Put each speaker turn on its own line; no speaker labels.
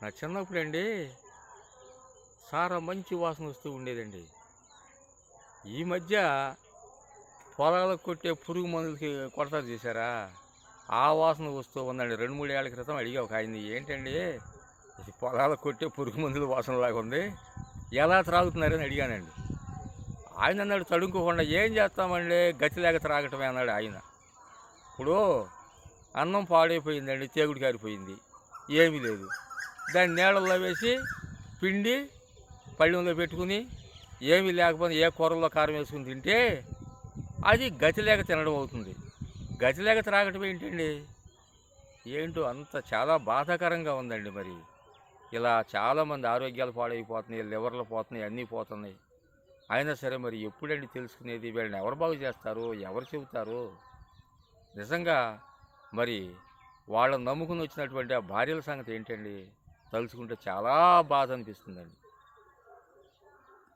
నా చిన్నప్పుడండి సారా మంచి వాసన వస్తూ ఉండేదండి. ఈ మధ్య పొలాలకు కొట్టే పురుగు మందులకి కొడతారు చూసారా? ఆ వాసన వస్తూ ఉందండి. 2, 3 ఏళ్ల క్రితం అడిగా ఒక ఆయన్ని, ఏంటండి ఇది పొలాలకు కొట్టే పురుగు మందుల వాసనలాగా ఉంది, ఎలా త్రాగుతున్నారని అడిగానండి. ఆయన అన్నాడు తడుముకోకుండా, ఏం చేస్తామండి గతి లేక త్రాగటమే అన్నాడు ఆయన. ఇప్పుడు అన్నం పాడైపోయిందండి, తేగుడు కారిపోయింది, ఏమీ లేదు, దాన్ని నీళ్ళల్లో వేసి పిండి పళ్ళెంలో పెట్టుకుని ఏమీ లేకపోతే ఏ కూరల్లో కారం వేసుకుని తింటే అది గతి లేక తినడం అవుతుంది. గతి లేక త్రాగటం ఏంటండి? ఏంటో అంత చాలా బాధాకరంగా ఉందండి. మరి ఇలా చాలామంది ఆరోగ్యాలు పాడైపోతున్నాయి, లివర్లు పోతున్నాయి, అన్నీ పోతున్నాయి. అయినా సరే మరి ఎప్పుడండి తెలుసుకునేది? వీళ్ళని ఎవరు బాగు చేస్తారు, ఎవరు చెబుతారు? నిజంగా మరి వాళ్ళని నమ్ముకుని వచ్చినటువంటి ఆ భార్యల సంగతి ఏంటండి? తలుచుకుంటే చాలా బాధ అనిపిస్తుందండి.